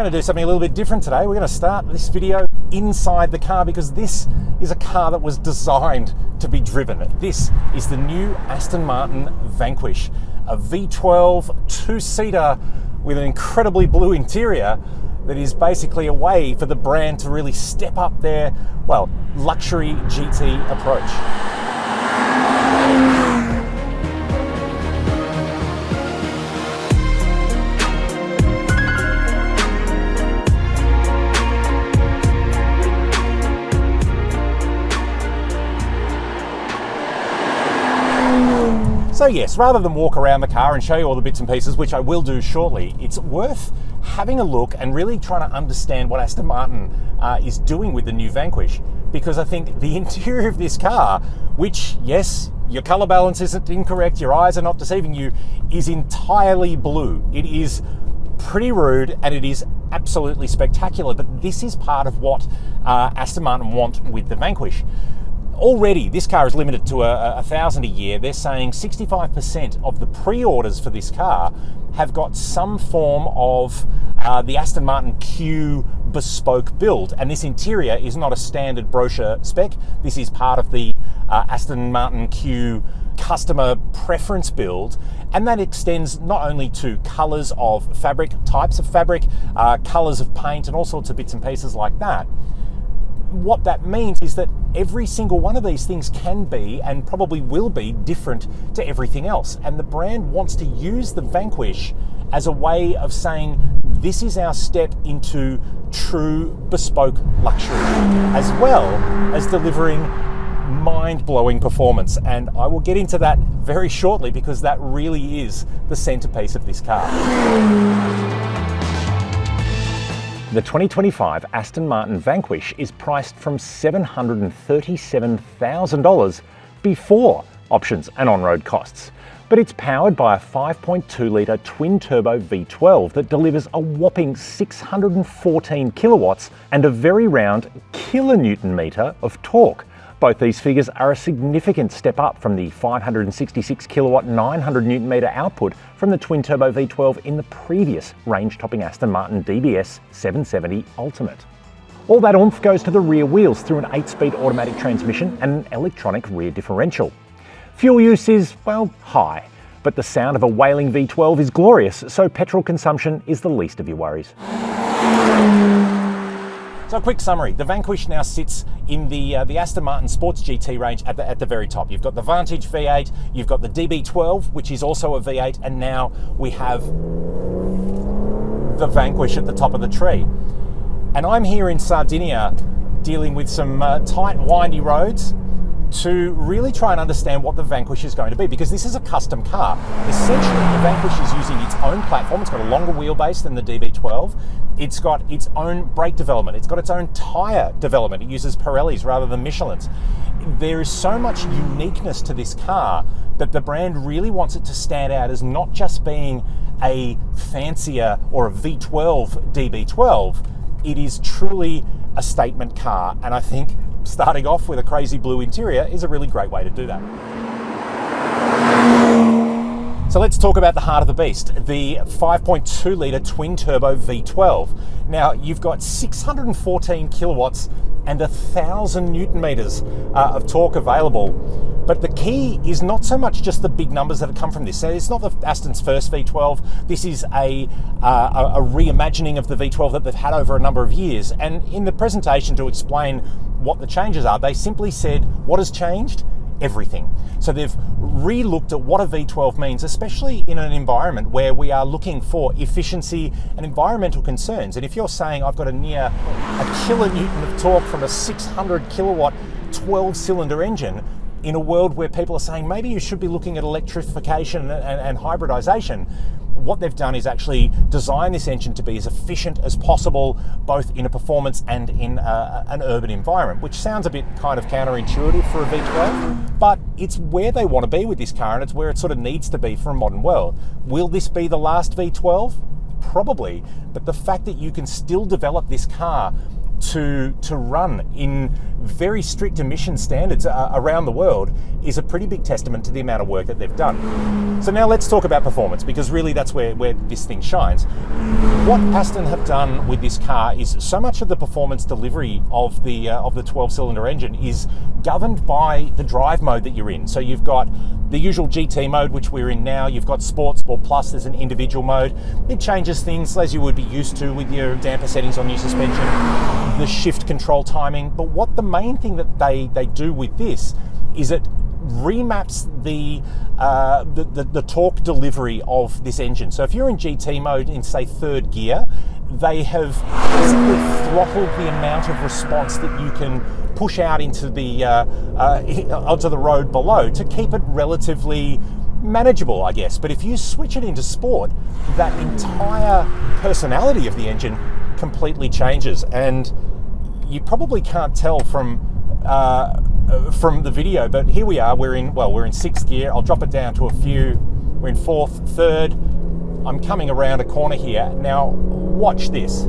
going to do something a little bit different today. We're going to start this video inside the car because this is a car that was designed to be driven. This is the new Aston Martin Vanquish, a V12 two-seater with an incredibly blue interior that is basically a way for the brand to really step up their, well, luxury GT approach. So yes, rather than walk around the car and show you all the bits and pieces, which I will do shortly, it's worth having a look and really trying to understand what Aston Martin is doing with the new Vanquish. Because I think the interior of this car, which, yes, your color balance isn't incorrect, your eyes are not deceiving you, is entirely blue. It is pretty rude and it is absolutely spectacular, but this is part of what Aston Martin want with the Vanquish. Already, this car is limited to 1,000 a year. They're saying 65% of the pre-orders for this car have got some form of the Aston Martin Q bespoke build. And this interior is not a standard brochure spec. This is part of the Aston Martin Q customer preference build. And that extends not only to colours of fabric, types of fabric, colours of paint, and all sorts of bits and pieces like that. What that means is that every single one of these things can be, and probably will be, different to everything else. And the brand wants to use the Vanquish as a way of saying, this is our step into true bespoke luxury, as well as delivering mind-blowing performance. And I will get into that very shortly because that really is the centerpiece of this car. The 2025 Aston Martin Vanquish is priced from $737,000 before options and on-road costs. But it's powered by a 5.2-litre twin-turbo V12 that delivers a whopping 614 kilowatts and a very round kilonewton-metre of torque. Both these figures are a significant step up from the 566 kilowatt 900 newton metre output from the twin-turbo V12 in the previous range-topping Aston Martin DBS 770 Ultimate. All that oomph goes to the rear wheels through an 8-speed automatic transmission and an electronic rear differential. Fuel use is, well, high, but the sound of a wailing V12 is glorious, so petrol consumption is the least of your worries. So a quick summary, the Vanquish now sits in the Aston Martin Sports GT range at the very top. You've got the Vantage V8, you've got the DB12, which is also a V8, and now we have the Vanquish at the top of the tree. And I'm here in Sardinia dealing with some tight, windy roads to really try and understand what the Vanquish is going to be, because this is a custom car. Essentially, the Vanquish is using its own platform. It's got a longer wheelbase than the DB12. It's got its own brake development. It's got its own tyre development. It uses Pirellis rather than Michelins. There is so much uniqueness to this car that the brand really wants it to stand out as not just being a fancier or a V12 DB12. It is truly a statement car, and I think starting off with a crazy blue interior is a really great way to do that. So let's talk about the heart of the beast, the 5.2-litre twin-turbo V12. Now, you've got 614 kilowatts and 1,000 newton meters of torque available. But the key is not so much just the big numbers that have come from this. So it's not the Aston's first V12. This is a reimagining of the V12 that they've had over a number of years. And in the presentation, to explain what the changes are, they simply said, what has changed? Everything. So they've re-looked at what a V12 means, especially in an environment where we are looking for efficiency and environmental concerns. And if you're saying I've got a near a kilonewton of torque from a 600 kilowatt 12-cylinder engine, in a world where people are saying maybe you should be looking at electrification and hybridization, what they've done is actually design this engine to be as efficient as possible, both in a performance and in an urban environment, which sounds a bit kind of counterintuitive for a V12, but it's where they want to be with this car, and it's where it sort of needs to be for a modern world. Will this be the last V12? Probably, but the fact that you can still develop this car to run in very strict emission standards around the world is a pretty big testament to the amount of work that they've done. So now let's talk about performance, because really that's where this thing shines. What Aston have done with this car is so much of the performance delivery of the 12-cylinder engine is governed by the drive mode that you're in. So you've got the usual GT mode, which we're in now. You've got Sport Plus, there's an individual mode. It changes things as you would be used to with your damper settings on your suspension, the shift control timing. But what the main thing that they do with this is it remaps the torque delivery of this engine. So if you're in GT mode in, say, third gear, they have basically throttled the amount of response that you can push out into the onto the road below to keep it relatively manageable, I guess. But if you switch it into sport, that entire personality of the engine completely changes, and you probably can't tell from the video, but here we are. We're in sixth gear. I'll drop it down to a few. We're in fourth, third. I'm coming around a corner here. Now, watch this.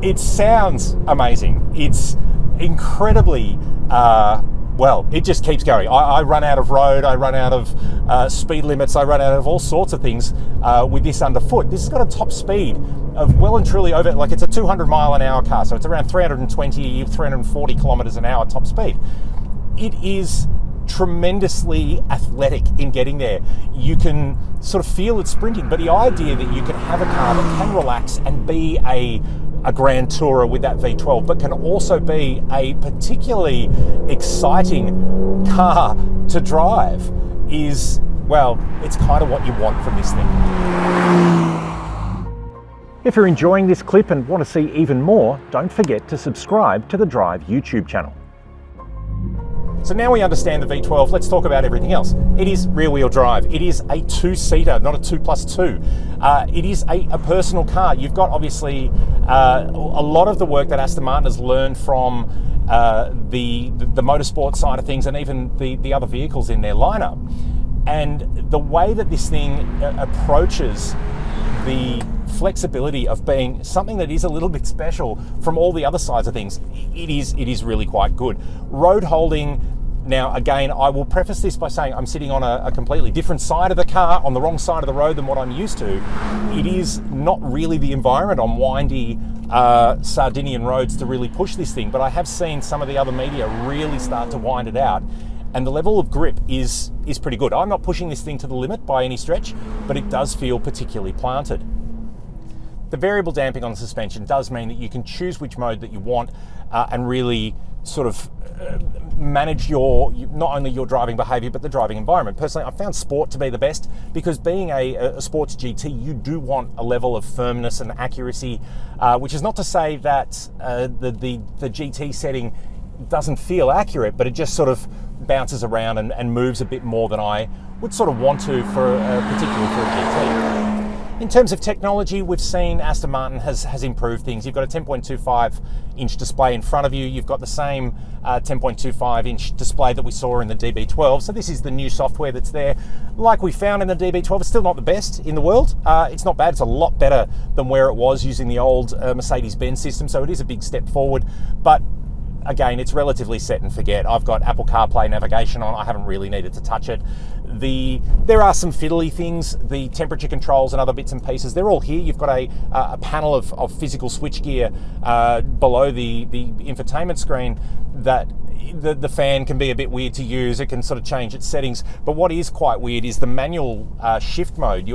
It sounds amazing. It's incredibly, it just keeps going. I run out of road, I run out of speed limits, I run out of all sorts of things with this underfoot. This has got a top speed of well and truly over, like it's a 200 mile an hour car, so it's around 320, 340 kilometers an hour top speed. It is tremendously athletic in getting there. You can sort of feel it sprinting, but the idea that you can have a car that can relax and be a grand tourer with that V12, but can also be a particularly exciting car to drive is, well, it's kind of what you want from this thing. If you're enjoying this clip and want to see even more, don't forget to subscribe to the Drive YouTube channel. So now we understand the V12, let's talk about everything else. It is rear-wheel drive. It is a two-seater, not a 2+2. It is a personal car. You've got, obviously, a lot of the work that Aston Martin has learned from the motorsport side of things, and even the other vehicles in their lineup. And the way that this thing approaches the flexibility of being something that is a little bit special from all the other sides of things, it is really quite good. Road holding, now again, I will preface this by saying I'm sitting on a completely different side of the car, on the wrong side of the road than what I'm used to. It is not really the environment on windy Sardinian roads to really push this thing, but I have seen some of the other media really start to wind it out, and the level of grip is pretty good. I'm not pushing this thing to the limit by any stretch, but it does feel particularly planted. The variable damping on the suspension does mean that you can choose which mode that you want and really sort of manage not only your driving behaviour but the driving environment. Personally, I found sport to be the best, because being a sports GT, you do want a level of firmness and accuracy, which is not to say that the GT setting doesn't feel accurate, but it just sort of bounces around and moves a bit more than I would sort of want to, particularly for a GT. In terms of technology, we've seen Aston Martin has improved things. You've got a 10.25 inch display in front of you. You've got the same 10.25 inch display that we saw in the DB12. So this is the new software that's there. Like we found in the DB12, it's still not the best in the world. It's not bad. It's a lot better than where it was using the old Mercedes-Benz system. So it is a big step forward. But again, it's relatively set and forget. I've got Apple CarPlay navigation on. I haven't really needed to touch it. There are some fiddly things, the temperature controls and other bits and pieces. They're all here. You've got a panel of physical switchgear below the infotainment screen that the fan can be a bit weird to use. It can sort of change its settings. But what is quite weird is the manual shift mode.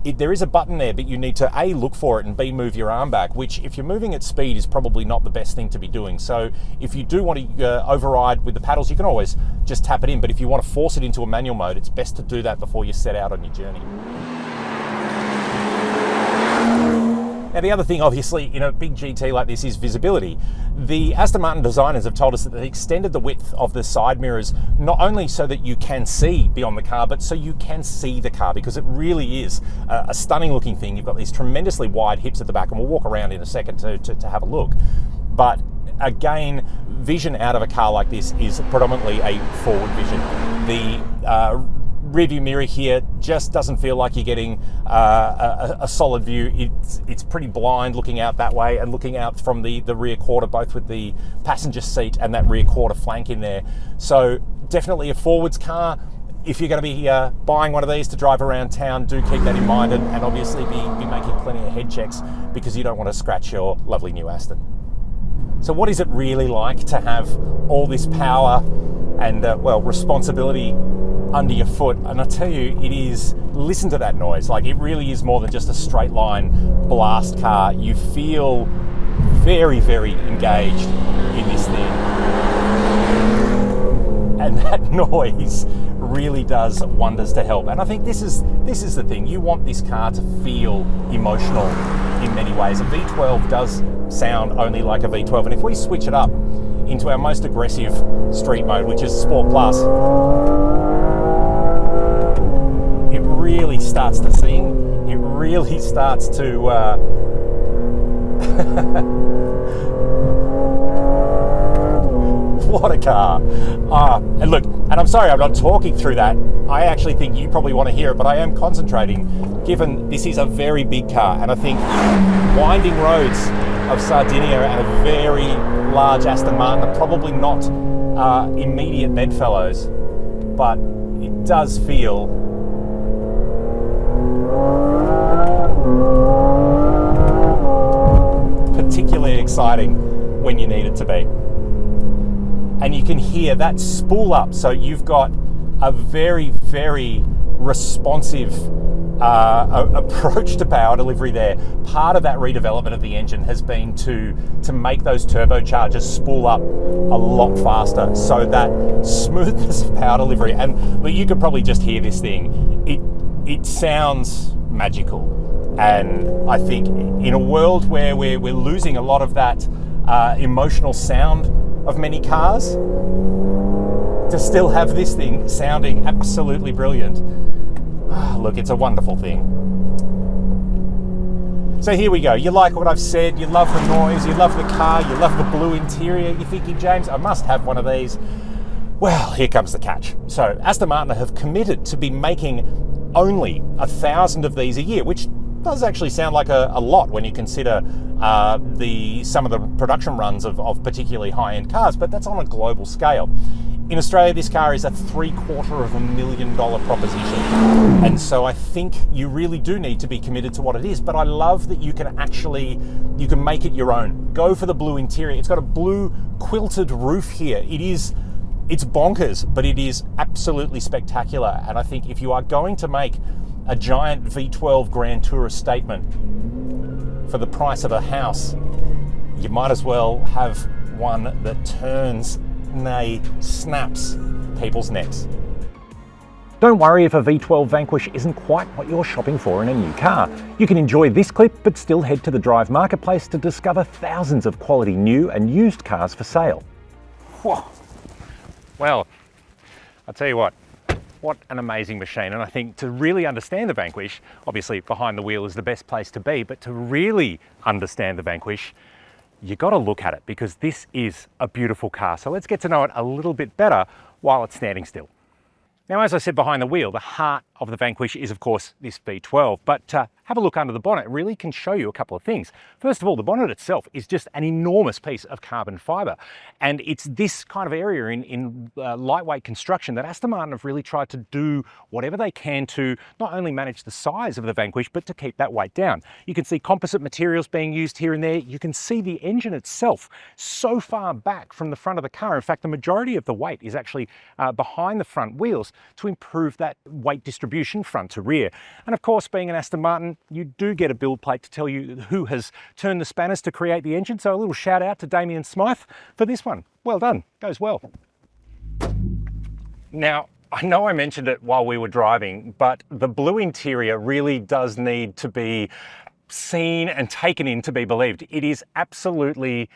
There is a button there, but you need to A, look for it, and B, move your arm back, which if you're moving at speed is probably not the best thing to be doing. So if you do want to override with the paddles, you can always just tap it in, but if you want to force it into a manual mode, it's best to do that before you set out on your journey. Now, the other thing, obviously, in a big GT like this is visibility. The Aston Martin designers have told us that they extended the width of the side mirrors, not only so that you can see beyond the car, but so you can see the car, because it really is a stunning looking thing. You've got these tremendously wide hips at the back, and we'll walk around in a second to have a look. But again, vision out of a car like this is predominantly a forward vision. The rearview mirror here just doesn't feel like you're getting a solid view. It's pretty blind looking out that way and looking out from the rear quarter, both with the passenger seat and that rear quarter flank in there. So definitely a forwards car. If you're going to be buying one of these to drive around town, do keep that in mind, and obviously be making plenty of head checks, because you don't want to scratch your lovely new Aston. So what is it really like to have all this power and, responsibility under your foot? And I tell you, it is, listen to that noise. Like, it really is more than just a straight line blast car. You feel very, very engaged in this thing. And that noise really does wonders to help. And I think this is the thing. You want this car to feel emotional in many ways. A V12 does sound only like a V12. And if we switch it up into our most aggressive street mode, which is Sport Plus, it really starts to sing. It really starts to what a car. And look, and I'm sorry I'm not talking through that. I actually think you probably want to hear it, but I am concentrating, given this is a very big car. And I think winding roads of Sardinia and a very large Aston Martin are probably not immediate bedfellows, but it does feel particularly exciting when you need it to be. And you can hear that spool up. So you've got a very, very responsive approach to power delivery there. Part of that redevelopment of the engine has been to make those turbochargers spool up a lot faster, so that smoothness of power delivery. And look, you could probably just hear this thing. It sounds magical. And I think in a world where we're losing a lot of that emotional sound of many cars, to still have this thing sounding absolutely brilliant, look, it's a wonderful thing. So here we go. You like what I've said, you love the noise, you love the car, you love the blue interior. You're thinking, James, I must have one of these. Well, here comes the catch. So Aston Martin have committed to be making only 1,000 of these a year, which does actually sound like a lot when you consider some of the production runs of particularly high-end cars, but that's on a global scale. In Australia, this car is a $750,000 proposition. And so I think you really do need to be committed to what it is. But I love that you can make it your own. Go for the blue interior. It's got a blue quilted roof here. It's bonkers, but it is absolutely spectacular. And I think if you are going to make a giant V12 Grand Tourer statement for the price of a house, you might as well have one that turns, nay, snaps people's necks. Don't worry if a V12 Vanquish isn't quite what you're shopping for in a new car. You can enjoy this clip, but still head to the Drive marketplace to discover thousands of quality new and used cars for sale. Whoa. Well, I'll tell you what an amazing machine. And I think to really understand the Vanquish, obviously behind the wheel is the best place to be, but to really understand the Vanquish, you got to look at it, because this is a beautiful car. So let's get to know it a little bit better while it's standing still. Now, as I said, behind the wheel, the heart of the Vanquish is, of course, this V12. But have a look under the bonnet. It really can show you a couple of things. First of all, the bonnet itself is just an enormous piece of carbon fibre. And it's this kind of area in lightweight construction that Aston Martin have really tried to do whatever they can to not only manage the size of the Vanquish, but to keep that weight down. You can see composite materials being used here and there. You can see the engine itself so far back from the front of the car. In fact, the majority of the weight is actually behind the front wheels to improve that weight distribution front to rear. And of course, being an Aston Martin, you do get a build plate to tell you who has turned the spanners to create the engine. So a little shout out to Damien Smythe for this one. Well done, goes well. Now, I know I mentioned it while we were driving, but the blue interior really does need to be seen and taken in to be believed. It is absolutely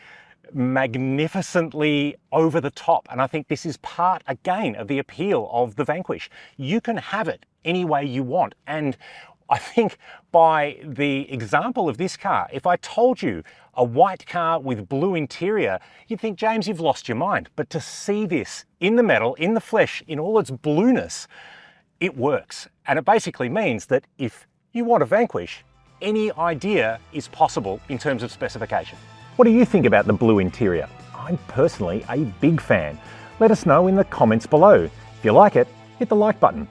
magnificently over the top, and I think this is part again of the appeal of the Vanquish. You can have it any way you want, and I think by the example of this car, if I told you a white car with blue interior, you'd think, James, you've lost your mind. But to see this in the metal, in the flesh, in all its blueness, it works. And it basically means that if you want a Vanquish, any idea is possible in terms of specification. What do you think about the blue interior? I'm personally a big fan. Let us know in the comments below. If you like it, hit the like button.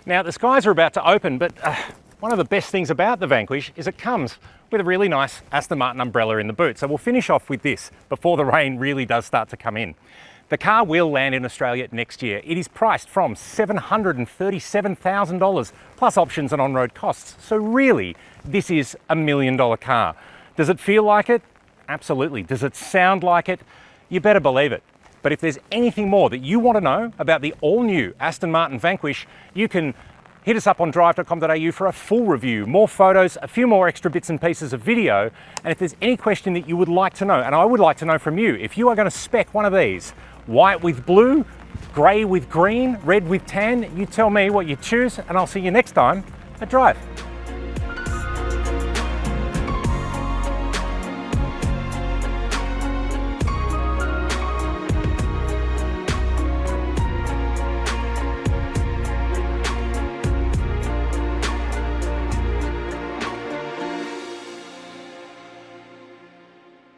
Now, the skies are about to open, but one of the best things about the Vanquish is it comes with a really nice Aston Martin umbrella in the boot. So we'll finish off with this before the rain really does start to come in. The car will land in Australia next year. It is priced from $737,000 plus options and on-road costs. So really, this is a $1 million car. Does it feel like it? Absolutely. Does it sound like it? You better believe it. But if there's anything more that you want to know about the all-new Aston Martin Vanquish, you can hit us up on Drive.com.au for a full review, more photos, a few more extra bits and pieces of video. And if there's any question that you would like to know, and I would like to know from you, if you are going to spec one of these, white with blue, grey with green, red with tan, you tell me what you choose, and I'll see you next time at Drive.